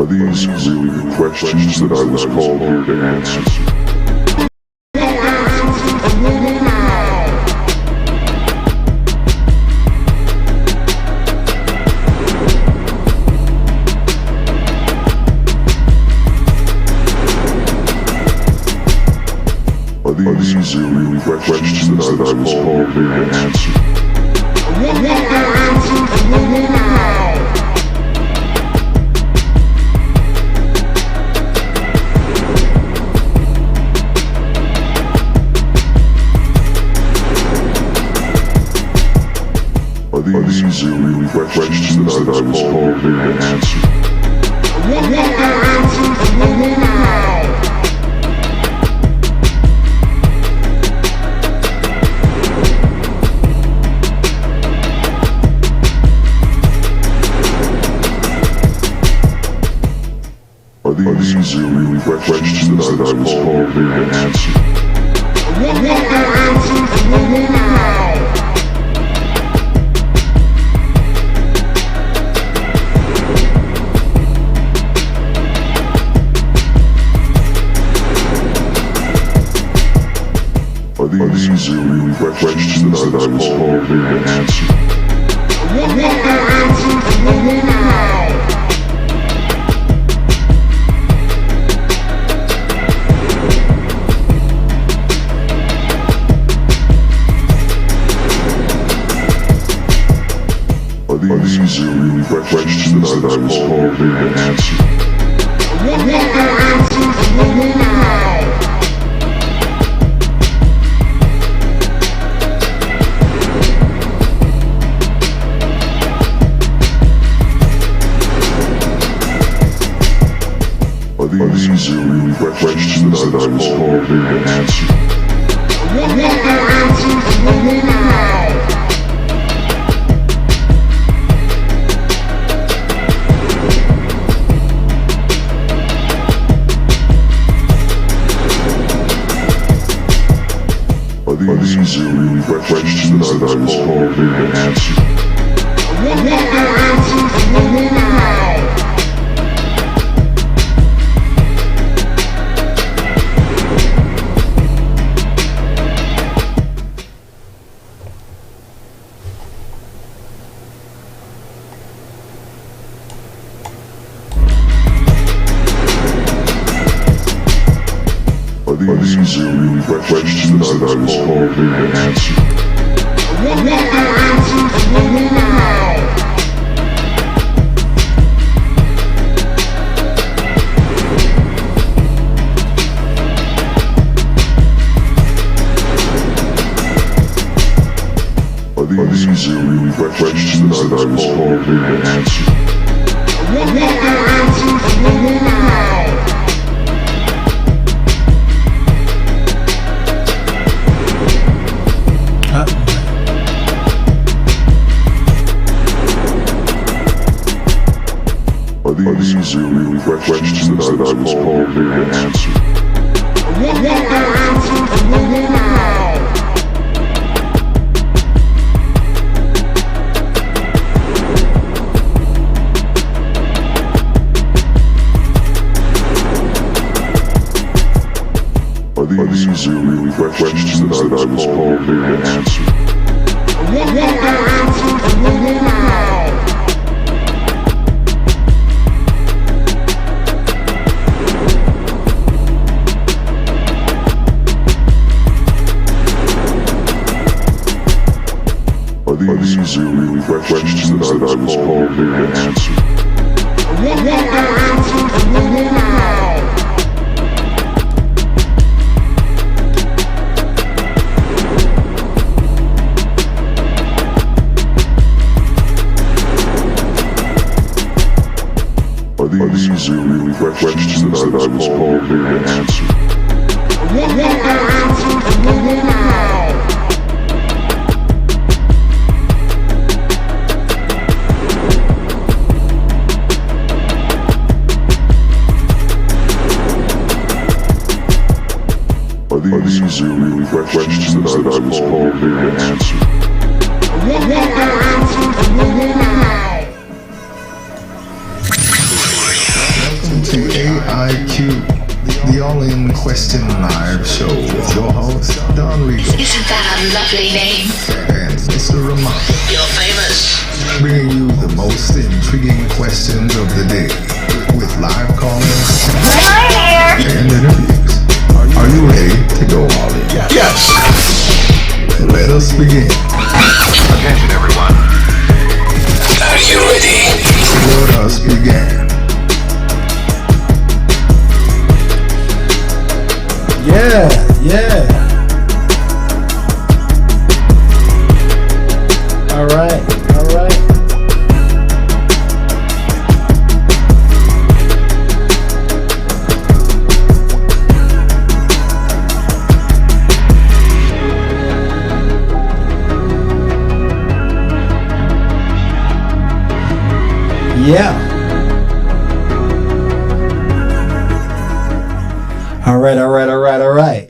these really the questions that I was called here to answer? Are these really the questions that I was called here to answer? Are these really the questions that I was called here to answer? Are these really the questions that I was called here to answer? Are these really the questions that I was called here to answer? Are these really the questions that I was called here to answer? Are these really the questions that I was called here to answer? Are these really the questions that I was called here to answer? Are these really the questions that I was called here to answer? Are these really the questions that I was called here to answer? Are these really the questions that I was called here to answer? Are these really the questions that I was called here to answer? Are these really the questions that I was called here to answer? Are these really the questions that I was called here to answer? Are these really the questions that I was called here to answer? Question Live Show with your host, Don Rico. Isn't that a lovely name? And Mr. Ramon. You're famous. Bringing you the most intriguing questions of the day with live callers and interviews. Are you ready to go all in? Yes. Let us begin. Attention, everyone. Are you ready? Let us begin. Yeah. All right. Yeah. All right.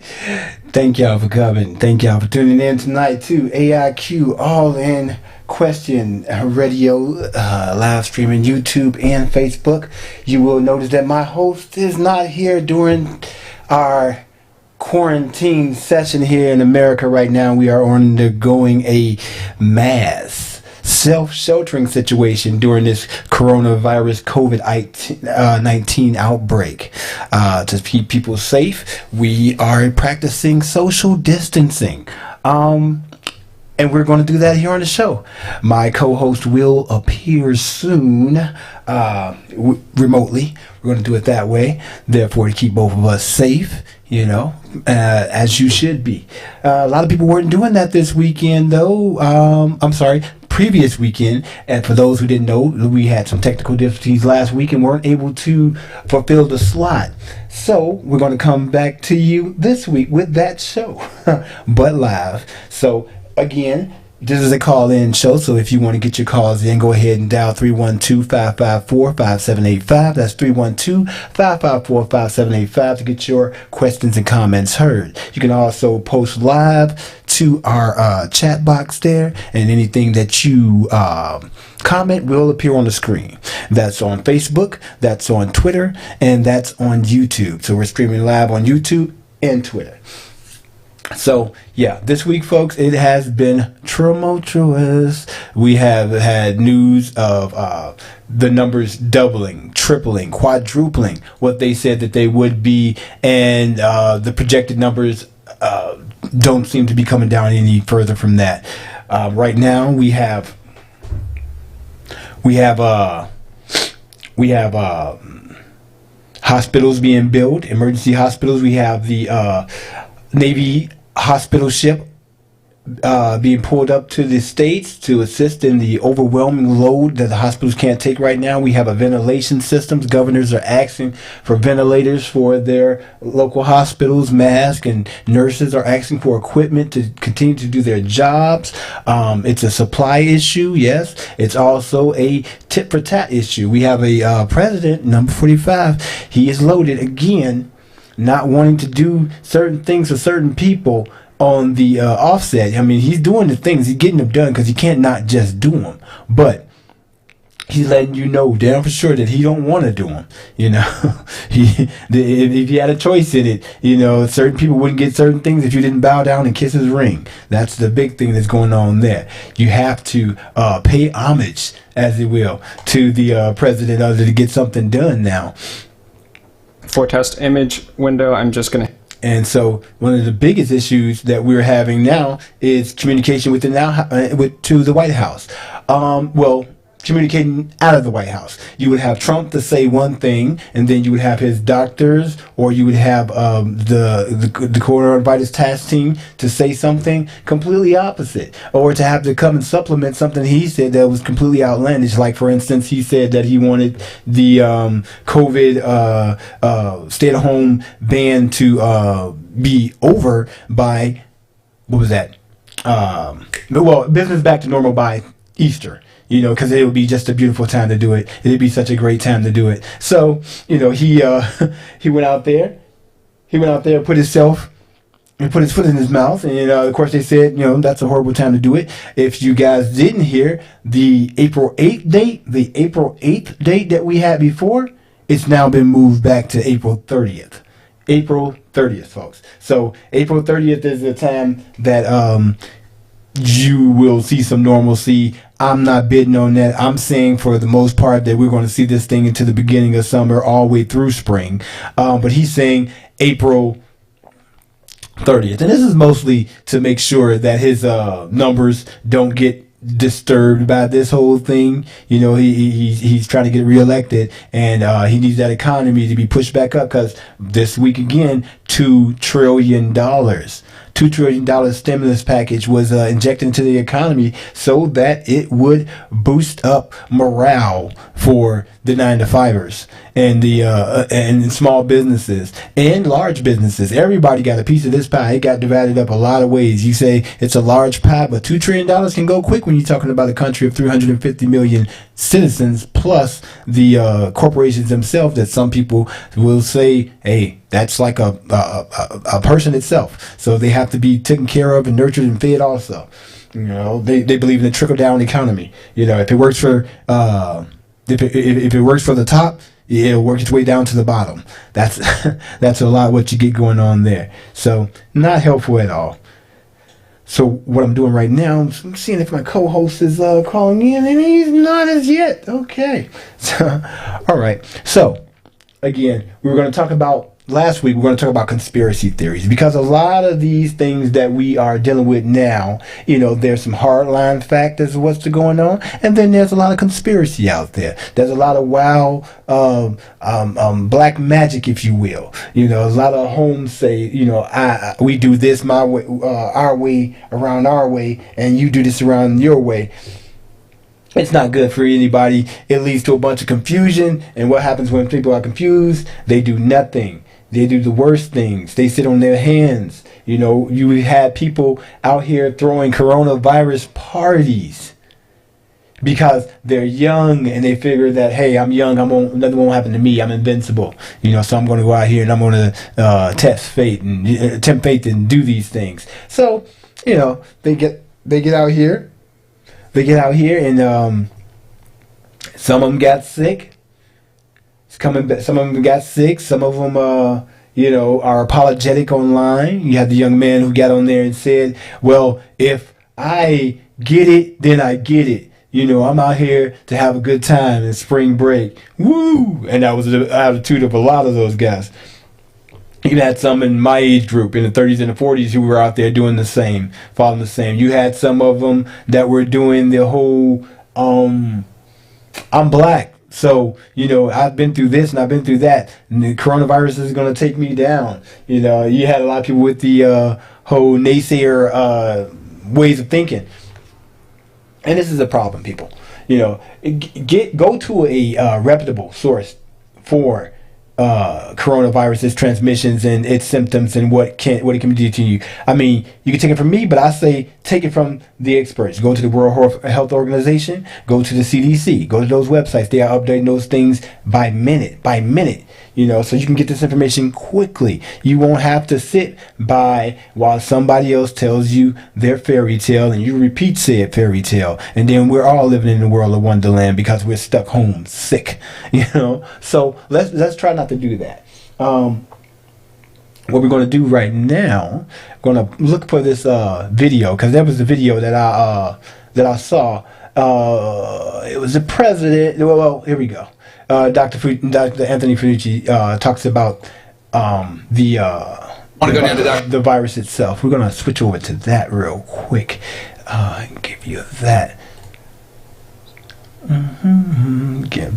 Thank y'all for coming. Thank y'all for tuning in tonight to AiQ All In Question Radio, live streaming YouTube and Facebook. You will notice that my host is not here during our quarantine session here in America right now. We are undergoing a mass self-sheltering situation during this coronavirus COVID-19 outbreak. To keep people safe, we are practicing social distancing. And we're going to do that here on the show. My co-host will appear soon, remotely. We're going to do it that way. Therefore, to keep both of us safe, as you should be. A lot of people weren't doing that this weekend, though. Previous weekend. And for those who didn't know, we had some technical difficulties last week and weren't able to fulfill the slot. So we're going to come back to you this week with that show, but live. So again, this is a call-in show, so if you want to get your calls in, go ahead and dial 312-554-5785. That's 312-554-5785 to get your questions and comments heard. You can also post live to our chat box there, and anything that you comment will appear on the screen. That's on Facebook, that's on Twitter, and that's on YouTube. So we're streaming live on YouTube and Twitter. So, yeah, this week, folks, it has been tumultuous. We have had news of the numbers doubling, tripling, quadrupling what they said that they would be, and the projected numbers don't seem to be coming down any further from that. Right now, we have hospitals being built, emergency hospitals. We have the Navy hospital ship being pulled up to the States to assist in the overwhelming load that the hospitals can't take right now. We have a ventilation systems. Governors are asking for ventilators for their local hospitals. Masks, and nurses are asking for equipment to continue to do their jobs. It's a supply issue, yes. It's also a tit for tat issue. We have a president, number 45. He is loaded again, not wanting to do certain things for certain people on the offset. I mean, he's doing the things, he's getting them done because he can't not just do them. But he's letting you know damn for sure that he don't want to do them. If he had a choice in it, certain people wouldn't get certain things if you didn't bow down and kiss his ring. That's the big thing that's going on there. You have to pay homage, as it will, to the president to get something done now. For test image window, I'm just going to... And so one of the biggest issues that we're having now is communication to the White House. Communicating out of the White House. You would have Trump to say one thing, and then you would have his doctors, or you would have the coronavirus task team to say something completely opposite, or to have to come and supplement something he said that was completely outlandish. Like, for instance, he said that he wanted the COVID stay-at-home ban to be over by, what was that? Business back to normal by Easter. Because it would be just a beautiful time to do it. It'd be such a great time to do it. So, he went out there. He went out there, put his foot in his mouth, and of course they said, that's a horrible time to do it. If you guys didn't hear, the April 8th date that we had before, it's now been moved back to April 30th. April 30th, folks. So April 30th is the time that you will see some normalcy. I'm not bidding on that. I'm saying for the most part that we're going to see this thing into the beginning of summer all the way through spring. But he's saying April 30th. And this is mostly to make sure that his numbers don't get disturbed by this whole thing. You know, he's trying to get reelected, and he needs that economy to be pushed back up, because this week again, $2 trillion. $2 trillion stimulus package was injected into the economy so that it would boost up morale for the 9-to-5ers and the and small businesses and large businesses. Everybody got a piece of this pie. It got divided up a lot of ways. You say it's a large pie, but $2 trillion can go quick when you're talking about a country of 350 million citizens, plus the corporations themselves, that some people will say, hey, that's like a person itself. So they have to be taken care of and nurtured and fed also. You know, they believe in the trickle down economy. You know, if it works for if it works for the top, it'll work its way down to the bottom. That's that's a lot what you get going on there. So not helpful at all. So what I'm doing right now, I'm seeing if my co-host is calling in, and he's not as yet. Okay. So, all right. So again, we were going to talk about last week. We're going to talk about conspiracy theories, because a lot of these things that we are dealing with now, you know, there's some hardline fact as to what's going on, and then there's a lot of conspiracy out there. There's a lot of black magic, if you will. You know, a lot of homes say, you know, we do this my way, our way, around our way, and you do this around your way. It's not good for anybody. It leads to a bunch of confusion, and what happens when people are confused? They do nothing. They do the worst things. They sit on their hands. You know, you had people out here throwing coronavirus parties because they're young and they figure that, hey, I'm young, nothing won't happen to me, I'm invincible. You know, so I'm going to go out here and I'm going to test fate and tempt fate and do these things. So, you know, they get out here. They get out here, and some of them got sick. Some of them got sick. Some of them, you know, are apologetic online. You have the young man who got on there and said, well, if I get it, then I get it. You know, I'm out here to have a good time in spring break. Woo! And that was the attitude of a lot of those guys. You had some in my age group in the 30s and the 40s who were out there doing the same, following the same. You had some of them that were doing the whole, I'm black. So, you know, I've been through this and I've been through that, and the coronavirus is going to take me down. You know, you had a lot of people with the whole naysayer ways of thinking. And this is a problem, people. You know, go to a reputable source for coronavirus's transmissions and its symptoms and what it can do to you. I mean, you can take it from me, but I say take it from the experts. Go to the World Health Organization, go to the CDC, go to those websites. They are updating those things by minute, you know, so you can get this information quickly. You won't have to sit by while somebody else tells you their fairy tale and you repeat said fairy tale, and then we're all living in the world of wonderland because we're stuck home sick, you know. So let's try not to do that. What we're going to do right now, I'm going to look for this video, because there was a video that I saw. It was the president. Well, here we go. Dr. Anthony Fauci talks about the virus itself. We're going to switch over to that real quick. Give you that.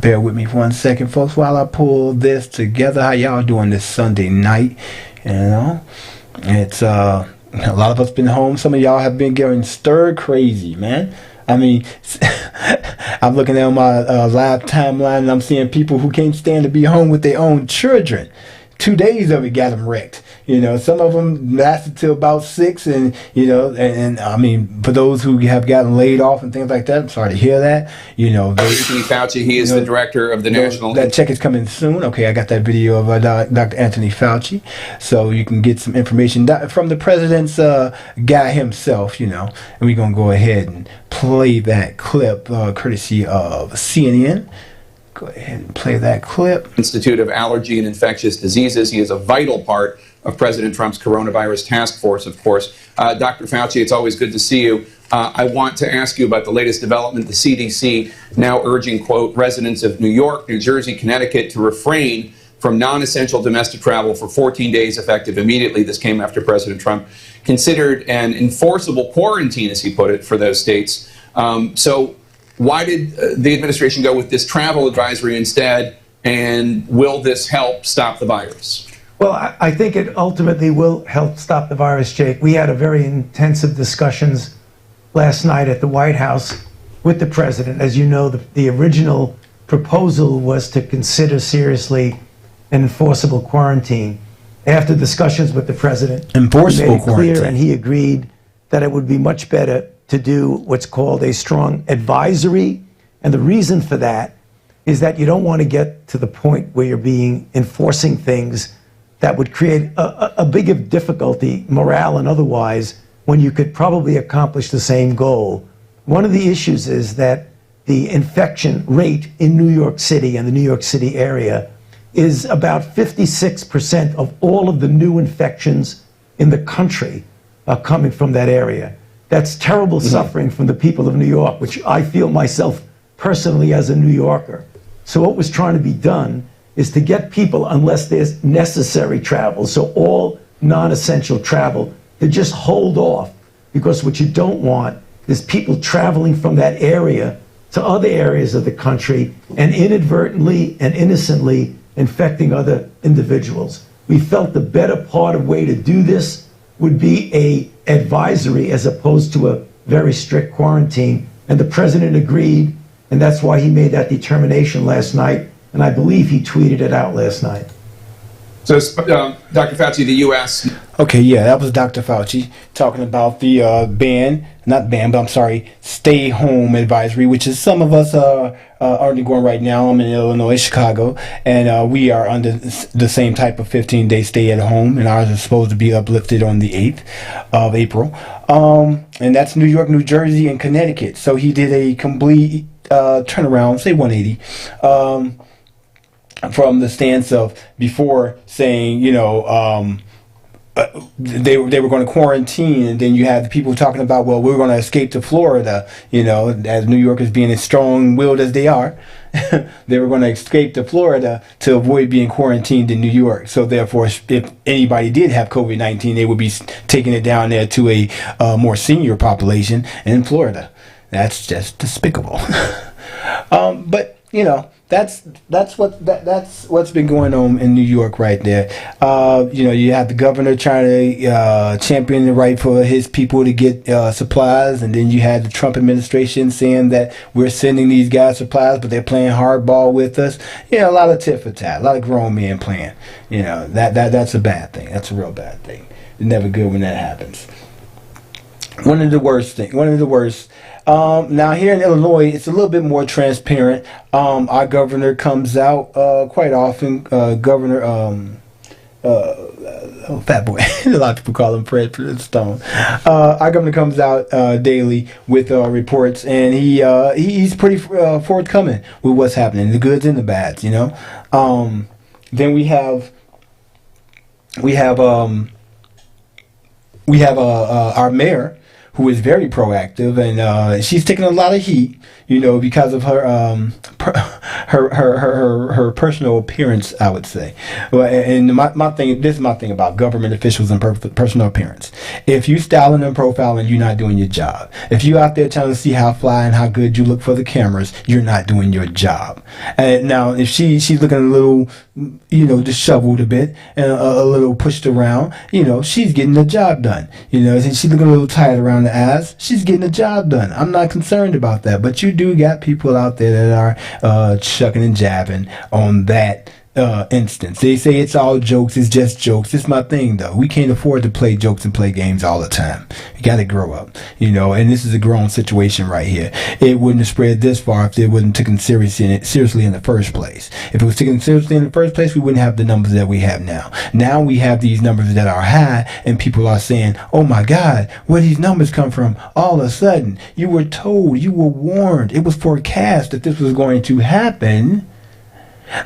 Bear with me for 1 second, folks, while I pull this together. How y'all doing this Sunday night? You know, it's a lot of us been home. Some of y'all have been getting stir crazy, man. I mean, I'm looking at my live timeline and I'm seeing people who can't stand to be home with their own children. 2 days of it got them wrecked. You know, some of them lasted till about 6, and you know, and I mean, for those who have gotten laid off and things like that, I'm sorry to hear that. You know, Anthony Fauci, he is the director of the National. That check is coming soon. Okay, I got that video of Dr. Anthony Fauci, so you can get some information from the president's guy himself. You know, and we're gonna go ahead and play that clip, courtesy of CNN. Go ahead and play that clip. Institute of Allergy and Infectious Diseases. He is a vital part of President Trump's coronavirus task force, of course. Dr. Fauci, it's always good to see you. I want to ask you about the latest development. The CDC now urging, quote, residents of New York, New Jersey, Connecticut to refrain from non-essential domestic travel for 14 days effective immediately. This came after President Trump considered an enforceable quarantine, as he put it, for those states. So why did the administration go with this travel advisory instead, and will this help stop the virus? Well, I think it ultimately will help stop the virus, Jake. We had a very intensive discussions last night at the White House with the president. As you know, the original proposal was to consider seriously an enforceable quarantine. After discussions with the president, enforceable he made it clear, quarantine, and he agreed that it would be much better to do what's called a strong advisory. And the reason for that is that you don't want to get to the point where you're enforcing things that would create a bigger difficulty, morale and otherwise, when you could probably accomplish the same goal. One of the issues is that the infection rate in New York City and the New York City area is about 56% of all of the new infections in the country are coming from that area. That's terrible suffering from the people of New York, which I feel myself personally as a New Yorker. So what was trying to be done is to get people, unless there's necessary travel, so all non-essential travel, to just hold off. Because what you don't want is people traveling from that area to other areas of the country and inadvertently and innocently infecting other individuals. We felt the better part of way to do this would be a advisory as opposed to a very strict quarantine. And the president agreed, and that's why he made that determination last night. And I believe he tweeted it out last night. So, Dr. Fauci, the U.S. Okay, yeah, that was Dr. Fauci talking about the stay home advisory, which is some of us are undergoing right now. I'm in Illinois, Chicago, and we are under the same type of 15-day stay at home, and ours is supposed to be uplifted on the 8th of April. And that's New York, New Jersey, and Connecticut. So he did a complete turnaround, say 180. From the stance of before saying, they were going to quarantine, and then you had the people talking about, well, we're going to escape to Florida, as New Yorkers being as strong-willed as they are. They were going to escape to Florida to avoid being quarantined in New York. So therefore, if anybody did have COVID-19, they would be taking it down there to a more senior population in Florida. That's just despicable. But that's what's been going on in New York right there. You have the governor trying to champion the right for his people to get supplies, and then you had the Trump administration saying that we're sending these guys supplies, but they're playing hardball with us. A lot of tit for tat, a lot of grown men playing. That's a bad thing. That's a real bad thing. It's never good when that happens. One of the worst. Now here in Illinois, it's a little bit more transparent. Our governor comes out quite often. Fat Boy. A lot of people call him Fred Stone. Our governor comes out daily with reports, and he's pretty forthcoming with what's happening, the goods and the bads. Then we have our mayor, who is very proactive, and she's taking a lot of heat, because of her her personal appearance, I would say. Well, and this is my thing about government officials and personal appearance. If you styling and profiling, you're not doing your job. If you out there trying to see how fly and how good you look for the cameras, you're not doing your job. And now, if she's looking a little, disheveled a bit and a little pushed around, she's getting the job done. And she's looking a little tight around the eyes, she's getting the job done. I'm not concerned about that, but you do got people out there that are chucking and jabbing on that instance. They say it's all jokes, it's just jokes. It's my thing, though. We can't afford to play jokes and play games all the time. You got to grow up, and this is a grown situation right here. It wouldn't have spread this far if it wasn't taken seriously in the first place. If it was taken seriously in the first place, we wouldn't have the numbers that we have now. Now we have these numbers that are high, and people are saying, oh my God, where these numbers come from? All of a sudden, you were told, you were warned, it was forecast that this was going to happen.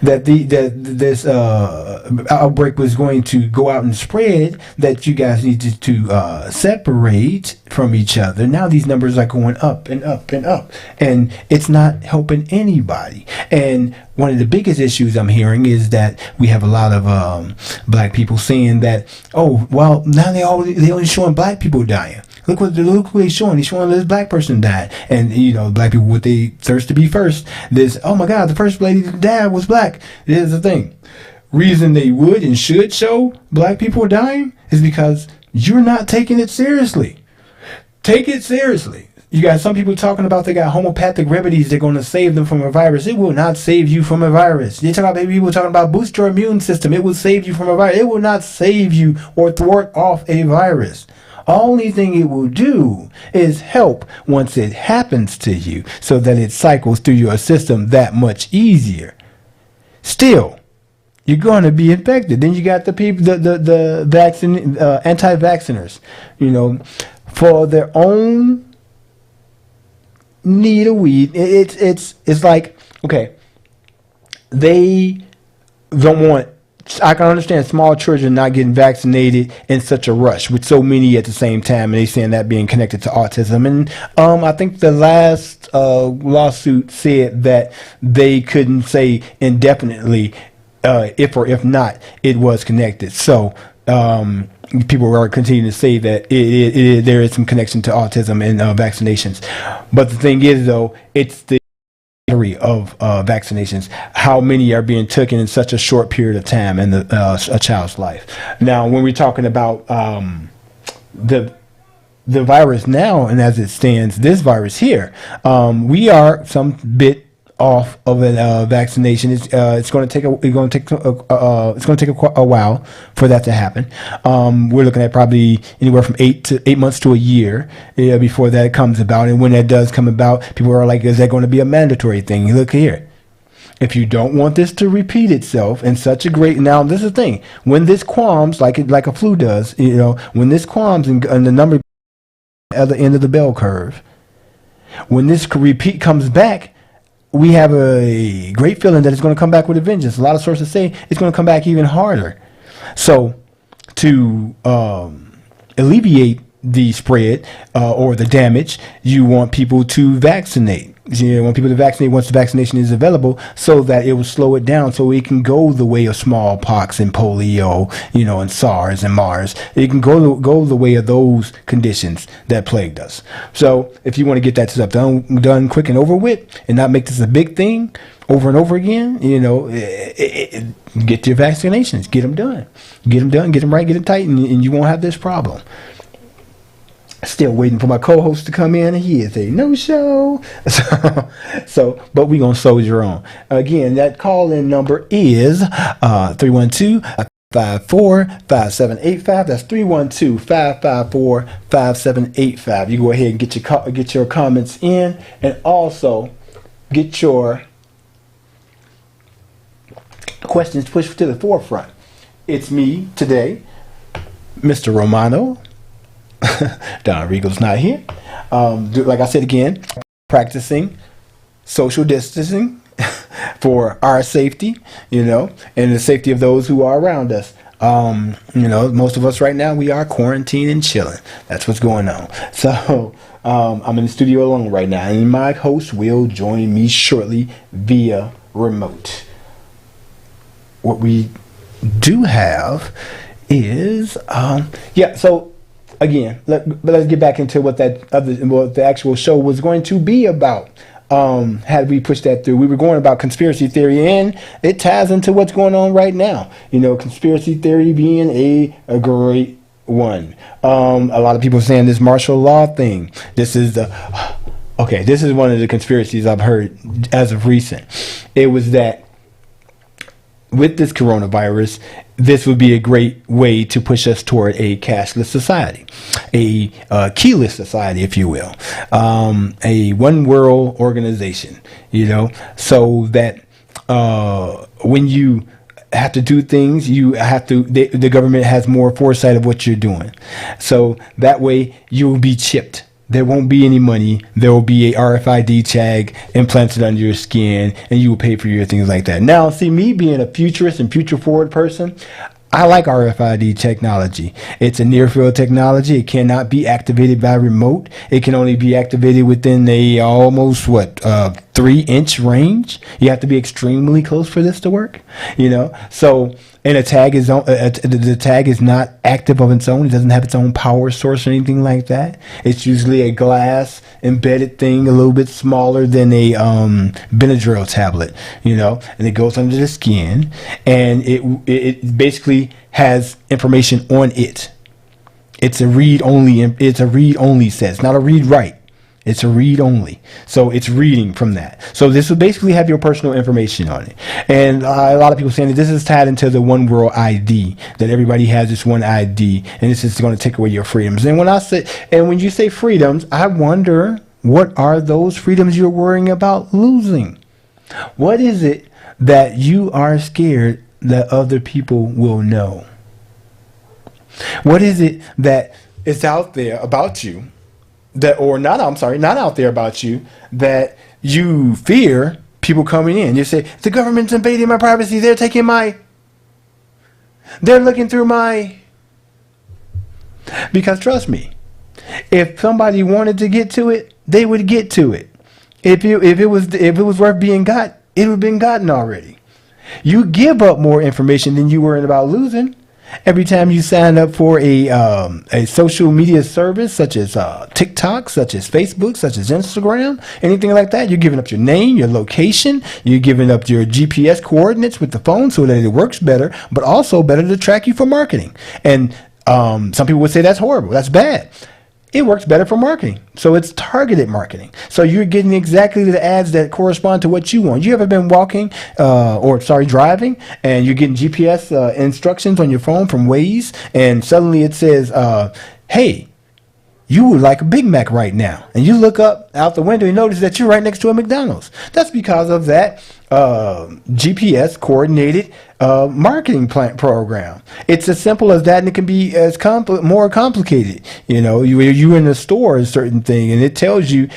that this outbreak was going to go out and spread, that you guys needed to separate from each other. Now these numbers are going up and up and up, and it's not helping anybody. And one of the biggest issues I'm hearing is that we have a lot of black people saying that, oh, well, now they only showing black people dying. Look what they're showing. They're showing this black person died. And, black people, what they thirst to be first. This, oh my God, the first lady to die was black. Here's the thing. Reason they would and should show black people dying is because you're not taking it seriously. Take it seriously. You got some people talking about they got homeopathic remedies that are going to save them from a virus. It will not save you from a virus. You talk about people talking about boost your immune system. It will save you from a virus. It will not save you or thwart off a virus. Only thing it will do is help once it happens to you, so that it cycles through your system that much easier. Still, you're going to be infected. Then you got the people, the anti-vacciners, for their own need of weed. It's like, okay, they don't want. I can understand small children not getting vaccinated in such a rush with so many at the same time, and they saying that being connected to autism. And I think the last lawsuit said that they couldn't say indefinitely if or if not it was connected. So people are continuing to say that there is some connection to autism and vaccinations. But the thing is, though, it's the of vaccinations, how many are being taken in such a short period of time in a child's life. Now, when we're talking about the virus now, and as it stands, this virus here, we are some bit off of a vaccination. It's going to take a while for that to happen. We're looking at probably anywhere from 8 months to a year before that comes about. And when that does come about, people are like, is that going to be a mandatory thing? Look here. If you don't want this to repeat itself in such a great, now this is the thing, when this qualms like a flu does, when this qualms and the number at the end of the bell curve, when this repeat comes back, we have a great feeling that it's going to come back with a vengeance. A lot of sources say it's going to come back even harder. So to alleviate the spread or the damage, you want people to vaccinate. You want people to vaccinate once the vaccination is available, so that it will slow it down, so it can go the way of smallpox and polio, and SARS and MARS. It can go the way of those conditions that plagued us. So if you want to get that stuff done quick and over with, and not make this a big thing over and over again, get your vaccinations, get them done, get them right, get them tight, and you won't have this problem. Still waiting for my co-host to come in, and he is a no-show. But we're going to soldier on. Again, that call-in number is 312-554-5785. That's 312-554-5785. You go ahead and get your comments in, and also get your questions pushed to the forefront. It's me today, Mr. Romano. Don Regal's not here. Like I said again, practicing social distancing for our safety, and the safety of those who are around us. Most of us right now, we are quarantined and chilling. That's what's going on. So I'm in the studio alone right now, and my host will join me shortly via remote. What we do have is, so again, let's get back into what the actual show was going to be about. Had we pushed that through, we were going about conspiracy theory, and it ties into what's going on right now. Conspiracy theory being a great one. A lot of people saying this martial law thing. This is one of the conspiracies I've heard as of recent. It was that with this coronavirus, this would be a great way to push us toward a cashless society, a keyless society, if you will, a one world organization, so that when you have to do things, the government has more foresight of what you're doing. So that way you'll be chipped. there won't be any money. There will be a RFID tag implanted under your skin, and you will pay for your things like that. Now, see, me being a futurist and future forward person, I like RFID technology. It's a near field technology. It cannot be activated by remote. It can only be activated within a almost 3-inch range. You have to be extremely close for this to work. So. And the tag is not active of its own. It doesn't have its own power source or anything like that. It's usually a glass embedded thing, a little bit smaller than a Benadryl tablet, and it goes under the skin, and it basically has information on it. It's a read only. It's a read only set. It's not a read write. It's a read only. So it's reading from that. So this will basically have your personal information on it. And a lot of people saying that this is tied into the one world ID, that everybody has this one ID, and this is going to take away your freedoms. And when you say freedoms, I wonder, what are those freedoms you're worrying about losing? What is it that you are scared that other people will know? What is it that is out there about you? Not out there about you, that you fear people coming in. You say, the government's invading my privacy. They're looking through my. Because trust me, if somebody wanted to get to it, they would get to it. If it was worth being got, it would have been gotten already. You give up more information than you worried about losing. Every time you sign up for a social media service, such as TikTok, such as Facebook, such as Instagram, anything like that, you're giving up your name, your location, you're giving up your GPS coordinates with the phone so that it works better, but also better to track you for marketing. And some people would say that's horrible, that's bad. It works better for marketing. So it's targeted marketing. So you're getting exactly the ads that correspond to what you want. You ever been driving, and you're getting GPS instructions on your phone from Waze, and suddenly it says, hey, you would like a Big Mac right now. And you look up out the window and notice that you're right next to a McDonald's. That's because of that GPS coordinated marketing program. It's as simple as that, and it can be more complicated. You're in a store, a certain thing, and it tells you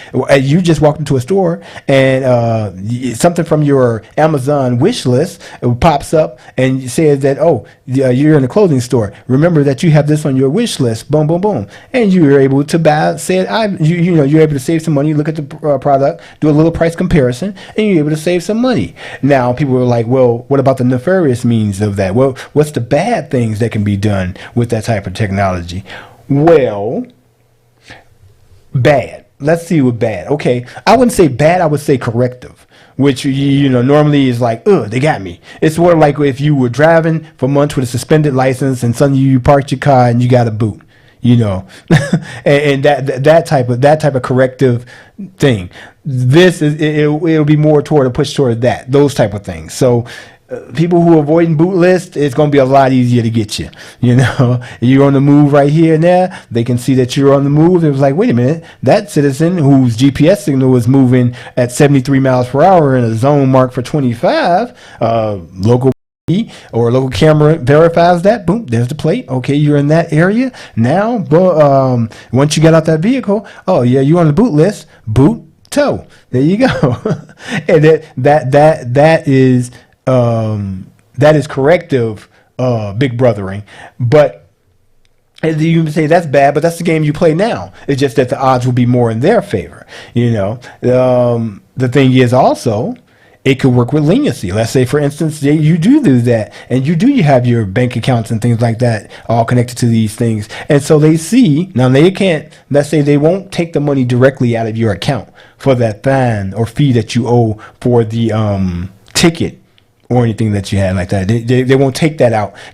just walked into a store, and something from your Amazon wish list pops up and says that, you're in a clothing store. Remember that you have this on your wish list. Boom, boom, boom, and you're able to buy. You're able to save some money. Look at the product, do a little price comparison, and you're able to save some money. Now, people are like, well, what about the nefarious means of that? Well, what's the bad things that can be done with that type of technology? Well, bad. Let's see what bad. Okay, I wouldn't say bad. I would say corrective, which normally is like, they got me. It's more like if you were driving for months with a suspended license, and suddenly you parked your car and you got a boot. And that type of corrective thing. It'll be more toward a push toward those type of things. So people who are avoiding boot lists, it's going to be a lot easier to get you. You're on the move right here and there. They can see that you're on the move. It was like, wait a minute, that citizen whose GPS signal was moving at 73 miles per hour in a zone marked for 25, local or a local camera verifies that. Boom, there's the plate. Okay, you're in that area now. Once you get out that vehicle, you're on the boot list. Boot tow. There you go. And that is corrective big brothering. But you say that's bad, but that's the game you play now. It's just that the odds will be more in their favor. The thing is also, it could work with leniency. Let's say, for instance, you do that, and you have your bank accounts and things like that all connected to these things. And so they see, now they can't, let's say they won't take the money directly out of your account for that fine or fee that you owe for the ticket or anything that you had like that. They won't take that out